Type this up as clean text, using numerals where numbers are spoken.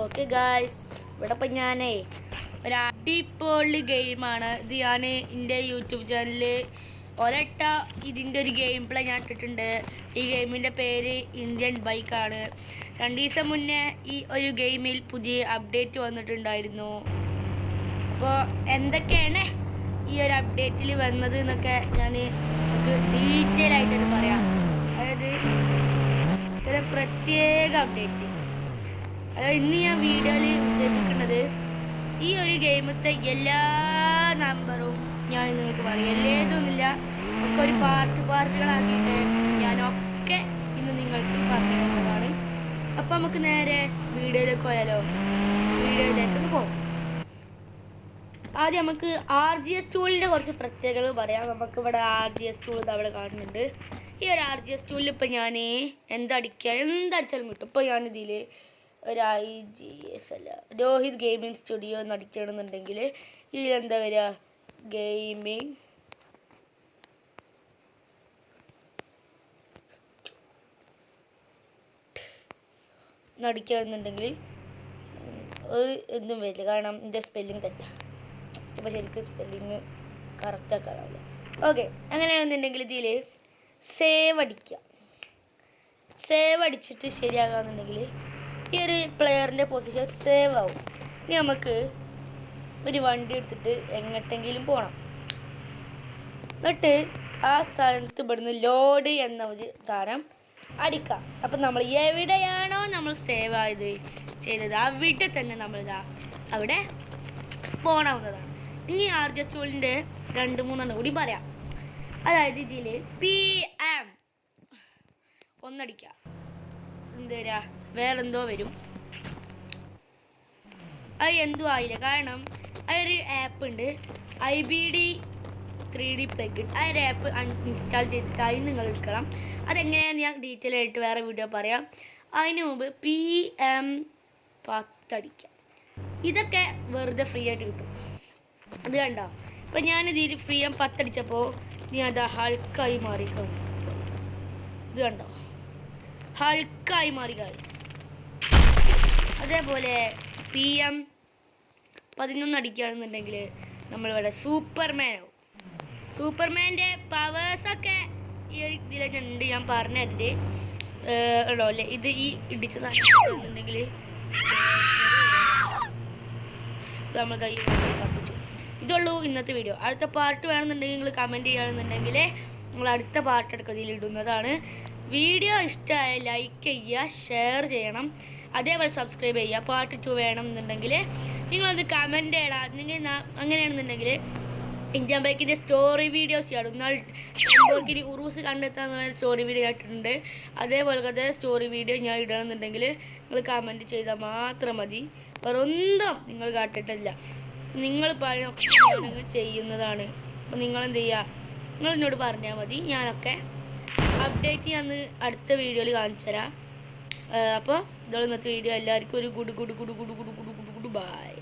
Okay guys, ഇവിടെ ഇപ്പം ഞാനേ ഒരു അടിപൊളി ഗെയിമാണ് ഇത്. ഞാൻ എൻ്റെ യൂട്യൂബ് ചാനലിൽ ഒരട്ട ഇതിൻ്റെ ഒരു ഗെയിം പ്ലേ ഞാൻ ഇട്ടിട്ടുണ്ട്. ഈ ഗെയിമിൻ്റെ പേര് ഇന്ത്യൻ ബൈക്കാണ്. 2 ദിവസം മുന്നേ ഈ ഒരു ഗെയിമിൽ പുതിയ അപ്ഡേറ്റ് വന്നിട്ടുണ്ടായിരുന്നു. അപ്പോൾ എന്തൊക്കെയാണ് ഈ ഒരു അപ്ഡേറ്റിൽ വന്നത് എന്നൊക്കെ ഞാൻ ഡീറ്റെയിൽ ആയിട്ടൊന്ന് പറയാം. അതായത് ചില പ്രത്യേക അപ്ഡേറ്റ്. അതായത് ഇന്ന് ഞാൻ വീഡിയോയിൽ ഉദ്ദേശിക്കുന്നത് ഈ ഒരു ഗെയിമത്തെ എല്ലാ നമ്പറും ഞാൻ നിങ്ങൾക്ക് പറയാം. എല്ലാതൊന്നുമില്ല, ഒക്കെ ഒരു പാർട്ടുകളാക്കിയിട്ട് ഞാനൊക്കെ ഇന്ന് നിങ്ങൾക്ക് പറഞ്ഞു തരുന്നതാണ്. അപ്പം നമുക്ക് നേരെ വീഡിയോയിലേക്ക് പോയാലോ. വീഡിയോയിലേക്ക് പോകും. ആദ്യം നമുക്ക് RGS ടൂളിൻ്റെ കുറച്ച് പ്രത്യേകതകൾ പറയാം. നമുക്കിവിടെ RGS ടൂൾ അവിടെ കാണുന്നുണ്ട്. ഈ ഒരു RGS ടൂളിൽ ഇപ്പം ഞാൻ എന്തടിച്ചാലും കിട്ടും. ഇപ്പോൾ ഞാനിതിൽ ഒരു IGS അല്ല, രോഹിത് ഗെയിമിംഗ് സ്റ്റുഡിയോ എന്ന് അടിക്കണമെന്നുണ്ടെങ്കിൽ ഇതിലെന്താ വരിക, ഗെയിമിംഗ് അടിക്കണമെന്നുണ്ടെങ്കിൽ എന്തും വരില്ല, കാരണം എൻ്റെ സ്പെല്ലിങ് തെറ്റാണ്. അപ്പോൾ ശരിക്കും സ്പെല്ലിങ് കറക്റ്റാക്കാനാവില്ല. ഓക്കെ, അങ്ങനെയാണെന്നുണ്ടെങ്കിൽ ഇതിൽ സേവ് അടിക്കുക. സേവ് അടിച്ചിട്ട് ശരിയാകാമെന്നുണ്ടെങ്കിൽ ഈ ഒരു പ്ലെയറിൻ്റെ പൊസിഷൻ സേവ് ആവും. ഇനി നമുക്ക് ഒരു വണ്ടി എടുത്തിട്ട് എങ്ങോട്ടെങ്കിലും പോകണം. എന്നിട്ട് ആ സ്ഥലത്ത് ഇവിടുന്ന് ലോഡ് എന്ന ഒരു സാധനം അടിക്കാം. അപ്പം നമ്മൾ എവിടെയാണോ നമ്മൾ സേവ് ചെയ്തത് അവിടെ തന്നെ നമ്മളിതാ അവിടെ സ്പോണാവുന്നതാണ്. ഇനി RGS ടൂളിൻ്റെ 2-3 കൂടി പറയാം. അതായത് ഇതിൽ PM ഒന്നടിക്കുക, എന്താ വേറെന്തോ വരും. അത് എന്തോ ആയില്ല, കാരണം അതൊരു ആപ്പ് ഉണ്ട്, IBD 3D പ്ലഗിൻ. ആ ഒരു ആപ്പ് ഇൻസ്റ്റാൾ ചെയ്തിട്ട് അതിന് നിങ്ങൾ എടുക്കണം. അതെങ്ങനെയാണെന്ന് ഞാൻ ഡീറ്റെയിൽ ആയിട്ട് വേറെ വീഡിയോ പറയാം. അതിന് മുമ്പ് PM 10 അടിക്കാം. ഇതൊക്കെ വെറുതെ ഫ്രീ ആയിട്ട് കിട്ടും. അത് കണ്ടോ, ഇപ്പം ഞാനിതിൽ PM 10 അടിച്ചപ്പോൾ നീ അത് ഹൾക്കായി മാറിക്കണം. ഇത് കണ്ടോ, ഹൾക്കായി മാറി ഗായ്സ്. അതേപോലെ PM 11 അടിക്കുകയാണെന്നുണ്ടെങ്കിൽ നമ്മളിവിടെ സൂപ്പർമാൻ ആവും. സൂപ്പർമാൻ്റെ പവേഴ്സൊക്കെ ഈ ഒരു ഇതിലുണ്ട്, ഞാൻ പറഞ്ഞതിൻ്റെ ഉണ്ടോ അല്ലേ. ഇത് ഈ ഇടിച്ചതാണെന്നുണ്ടെങ്കിൽ നമ്മൾ കൈ കത്തിച്ചു. ഇതുള്ളൂ ഇന്നത്തെ വീഡിയോ. അടുത്ത പാർട്ട് വേണമെന്നുണ്ടെങ്കിൽ നിങ്ങൾ കമൻറ്റ് ചെയ്യുകയാണെന്നുണ്ടെങ്കിൽ നിങ്ങൾ അടുത്ത പാർട്ട് എടുക്കുക ഇതിലിടുന്നതാണ്. വീഡിയോ ഇഷ്ടമായ ലൈക്ക് ചെയ്യുക, ഷെയർ ചെയ്യണം, അതേപോലെ സബ്സ്ക്രൈബ് ചെയ്യുക. പാർട്ട് 2 വേണമെന്നുണ്ടെങ്കിൽ നിങ്ങളത് കമൻറ്റ് ചെയ്യണം. നിങ്ങൾ അങ്ങനെയാണെന്നുണ്ടെങ്കിൽ ഇന്ത്യൻ ബൈക്കിൻ്റെ സ്റ്റോറി വീഡിയോസ് ചെയ്യണം. ബൈക്കിന് ഉറൂസ് കണ്ടെത്താൻ സ്റ്റോറി വീഡിയോ ഇട്ടിട്ടുണ്ട്. അതേപോലെ സ്റ്റോറി വീഡിയോ ഞാൻ ഇടണമെന്നുണ്ടെങ്കിൽ നിങ്ങൾ കമൻറ്റ് ചെയ്താൽ മാത്രം മതി. വേറെ ഒന്നും നിങ്ങൾ കാട്ടിട്ടില്ല, നിങ്ങൾ പഴയ ചെയ്യുന്നതാണ്. അപ്പോൾ നിങ്ങളെന്ത് ചെയ്യുക, നിങ്ങൾ എന്നോട് പറഞ്ഞാൽ മതി, ഞാനൊക്കെ അപ്ഡേറ്റ് ഞാൻ അടുത്ത വീഡിയോയിൽ കാണിച്ചു തരാം. അപ്പോൾ ഇതുള്ള ഇന്നത്തെ വീഡിയോ. എല്ലാവർക്കും ഒരു ഗുഡ് ബൈ.